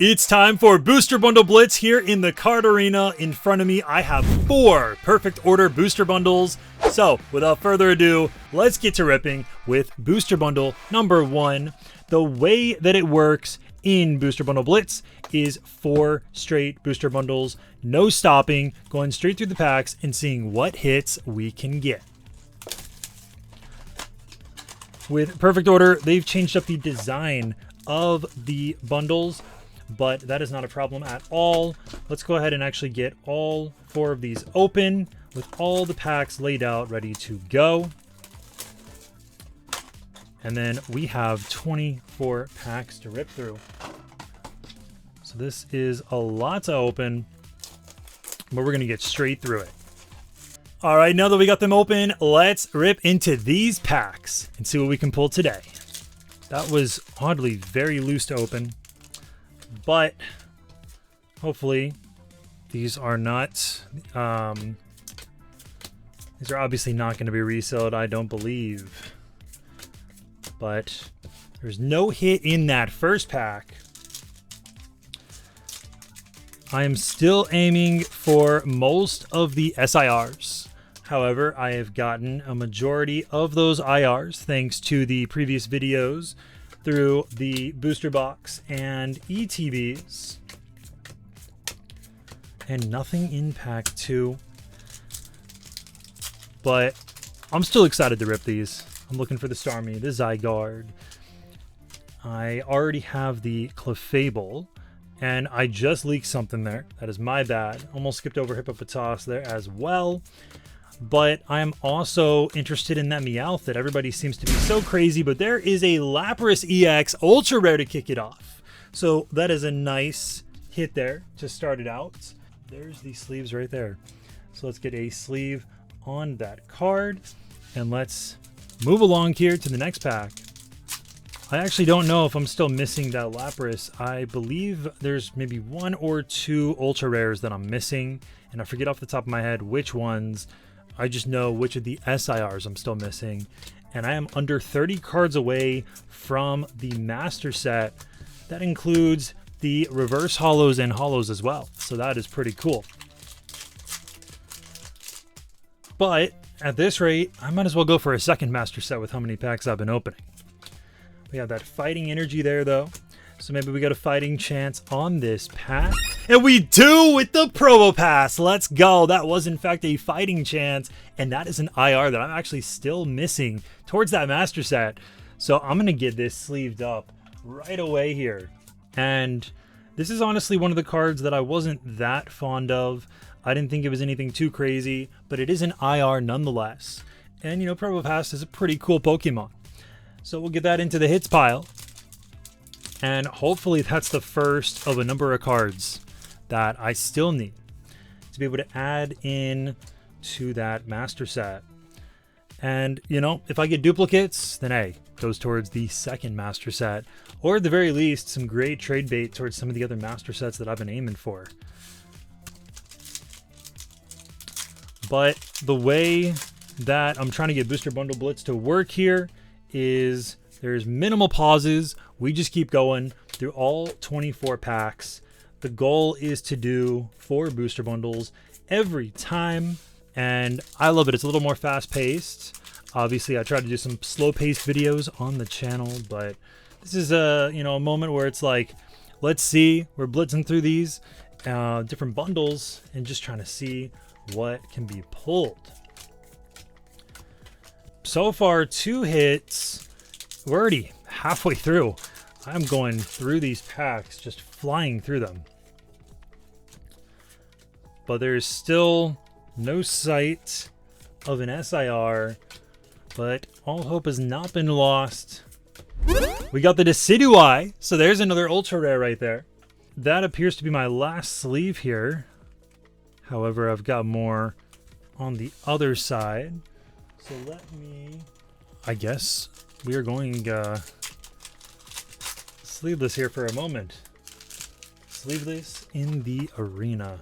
It's time for Booster Bundle Blitz here in the card arena. In front of me, I have 4 perfect order booster bundles. So, without further ado, let's get to ripping with Booster Bundle number 1. The way that it works in Booster Bundle Blitz is 4 straight booster bundles, no stopping, going straight through the packs and seeing what hits we can get. With perfect order, they've changed up the design of the bundles, but that is not a problem at all. Let's go ahead and actually get all 4 of these open with all the packs laid out, ready to go. And then we have 24 packs to rip through. So this is a lot to open, but we're gonna get straight through it. All right, now that we got them open, let's rip into these packs and see what we can pull today. That was oddly very loose to open, but hopefully these are not, these are obviously not going to be resold, I don't believe. But there's no hit in that first pack. I am still aiming for most of the SIRs. However, I have gotten a majority of those IRs thanks to the previous videos through the booster box and ETBs. And nothing in pack 2. But I'm still excited to rip these. I'm looking for the Starmie, the Zygarde. I already have the Clefable, and I just leaked something there. That is my bad. Almost skipped over Hippopotas there as well. But I'm also interested in that Meowth that everybody seems to be so crazy, but there is a Lapras EX ultra rare to kick it off. So that is a nice hit there to start it out. There's the sleeves right there. So let's get a sleeve on that card, and let's move along here to the next pack. I actually don't know if I'm still missing that Lapras. I believe there's maybe 1 or 2 ultra rares that I'm missing, and I forget off the top of my head which ones. I just know which of the SIRs I'm still missing, and I am under 30 cards away from the master set. That includes the reverse holos and holos as well, so that is pretty cool. But at this rate, I might as well go for a second master set with how many packs I've been opening. We have that fighting energy there though, so maybe we got a fighting chance on this pack. And we do with the Promo Pass. Let's go. That was in fact a fighting chance, and that is an IR that I'm actually still missing towards that master set. So I'm gonna get this sleeved up right away here. And this is honestly one of the cards that I wasn't that fond of. I didn't think it was anything too crazy, but it is an IR nonetheless. And you know, Promo Pass is a pretty cool Pokemon. So we'll get that into the hits pile. And hopefully that's the first of a number of cards that I still need to be able to add in to that master set. And, you know, if I get duplicates, then hey, goes towards the second master set. Or at the very least, some great trade bait towards some of the other master sets that I've been aiming for. But the way that I'm trying to get Booster Bundle Blitz to work here is there's minimal pauses. We just keep going through all 24 packs. The goal is to do 4 booster bundles every time, and I love it. It's a little more fast-paced. Obviously, I try to do some slow-paced videos on the channel, but this is a a moment where it's like, let's see, we're blitzing through these different bundles and just trying to see what can be pulled. So far, 2 hits. We're already halfway through. I'm going through these packs, just flying through them. But there's still no sight of an SIR, but all hope has not been lost. We got the Decidui, so there's another ultra rare right there. That appears to be my last sleeve here. However, I've got more on the other side. So let me, I guess we are going sleeveless here for a moment. Sleeveless in the arena.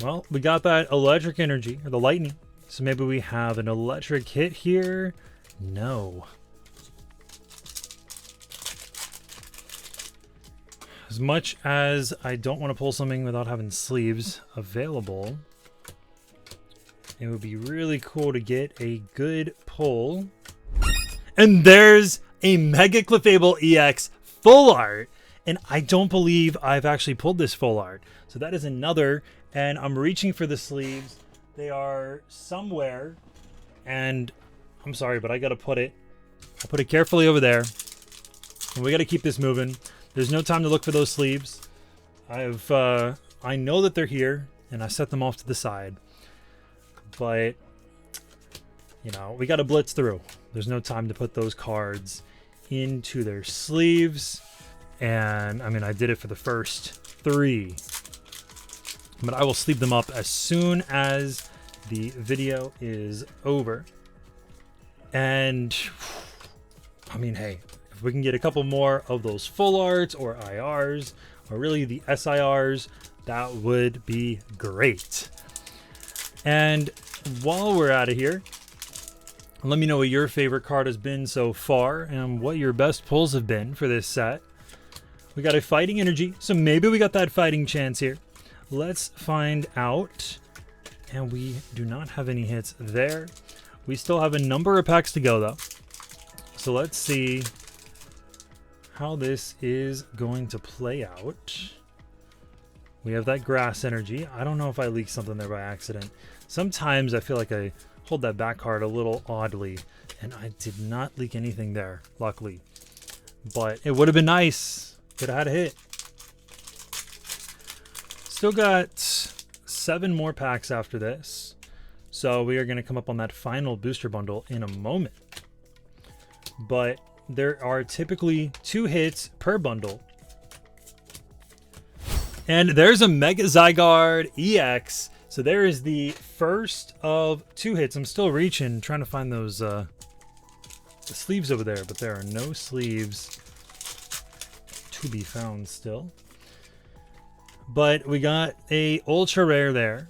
Well, we got that electric energy, or the lightning. So maybe we have an electric hit here. No. As much as I don't want to pull something without having sleeves available, it would be really cool to get a good pull. And there's a Mega Clefable EX full art. And I don't believe I've actually pulled this full art. So that is another. And I'm reaching for the sleeves. They are somewhere. And I'm sorry, but I got to put it. I'll put it carefully over there. And we got to keep this moving. There's no time to look for those sleeves. I know that they're here. And I set them off to the side. But, you know, we got to blitz through. There's no time to put those cards into their sleeves. And, I mean, I did it for the first 3. But I will sleeve them up as soon as the video is over. And, I mean, hey, if we can get a couple more of those full arts or IRs, or really the SIRs, that would be great. And while we're out of here, let me know what your favorite card has been so far and what your best pulls have been for this set. We got a fighting energy, so maybe we got that fighting chance here. Let's find out. And we do not have any hits there. We still have a number of packs to go, though. So let's see how this is going to play out. We have that grass energy. I don't know if I leaked something there by accident. Sometimes I feel like I hold that back card a little oddly, and I did not leak anything there, luckily. But it would have been nice. Could have had a hit. Still got 7 more packs after this. So we are going to come up on that final booster bundle in a moment. But there are typically 2 hits per bundle. And there's a Mega Zygarde EX. So there is the first of 2 hits. I'm still reaching, trying to find those the sleeves over there, but there are no sleeves to be found still. But we got a ultra rare there.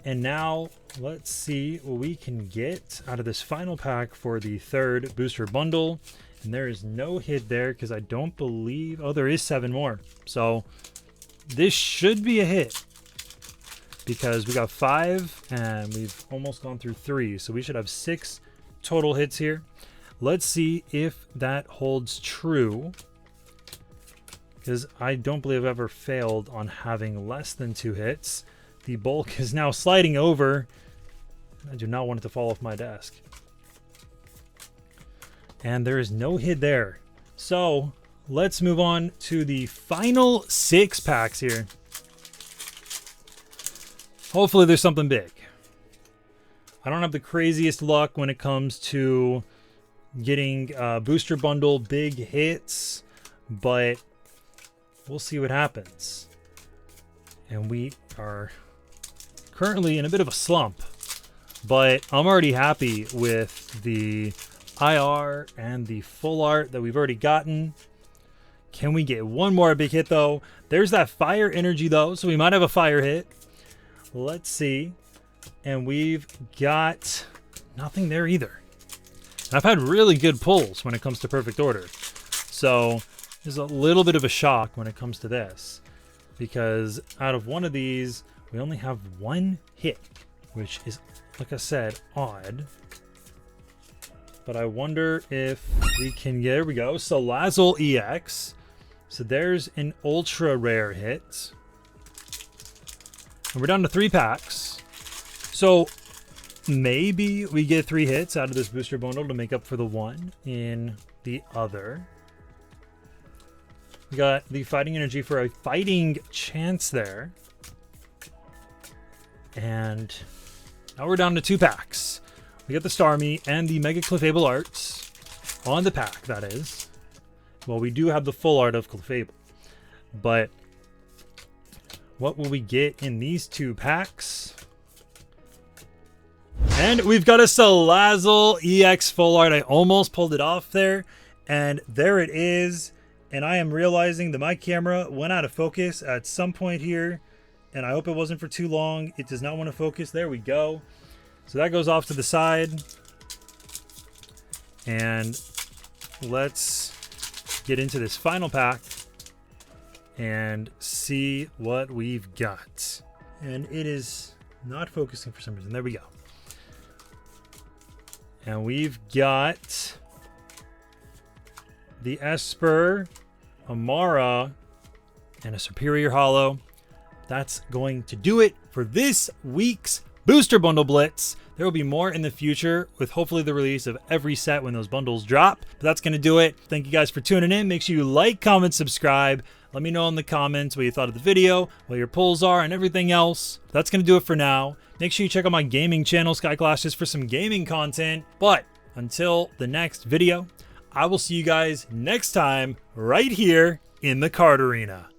And now let's see what we can get out of this final pack for the 3rd booster bundle. And there is no hit there because I don't believe... Oh, there is 7 more. So this should be a hit. Because we got 5 and we've almost gone through 3. So we should have 6 total hits here. Let's see if that holds true. Because I don't believe I've ever failed on having less than 2 hits. The bulk is now sliding over. I do not want it to fall off my desk. And there is no hit there. So let's move on to the final 6 packs here. Hopefully there's something big. I don't have the craziest luck when it comes to getting booster bundle big hits, but we'll see what happens. And we are currently in a bit of a slump, but I'm already happy with the IR and the full art that we've already gotten. Can we get one more big hit though? There's that fire energy though, so we might have a fire hit. Let's see. And we've got nothing there either. And I've had really good pulls when it comes to perfect order. So there's a little bit of a shock when it comes to this. Because out of one of these, we only have 1 hit. Which is, like I said, odd. But I wonder if we can get... There we go. Clefable EX. So there's an ultra rare hit. And we're down to 3 packs. So maybe we get 3 hits out of this booster bundle to make up for the 1 in the other. We got the fighting energy for a fighting chance there. And now we're down to 2 packs. We got the Starmie and the Mega Clefable arts on the pack, that is. Well, we do have the full art of Clefable. But what will we get in these 2 packs? And we've got a Clefable EX full art. I almost pulled it off there. And there it is. And I am realizing that my camera went out of focus at some point here. And I hope it wasn't for too long. It does not want to focus. There we go. So that goes off to the side. And let's get into this final pack. and see what we've got. And it is not focusing for some reason. There we go. And we've got the Esper, Amara, and a Superior Holo. That's going to do it for this week's Booster Bundle Blitz. There will be more in the future with hopefully the release of every set when those bundles drop. But that's going to do it. Thank you guys for tuning in. Make sure you like, comment, subscribe. Let me know in the comments what you thought of the video, what your pulls are, and everything else. That's going to do it for now. Make sure you check out my gaming channel, Sky Clashes, for some gaming content. But until the next video, I will see you guys next time right here in the card arena.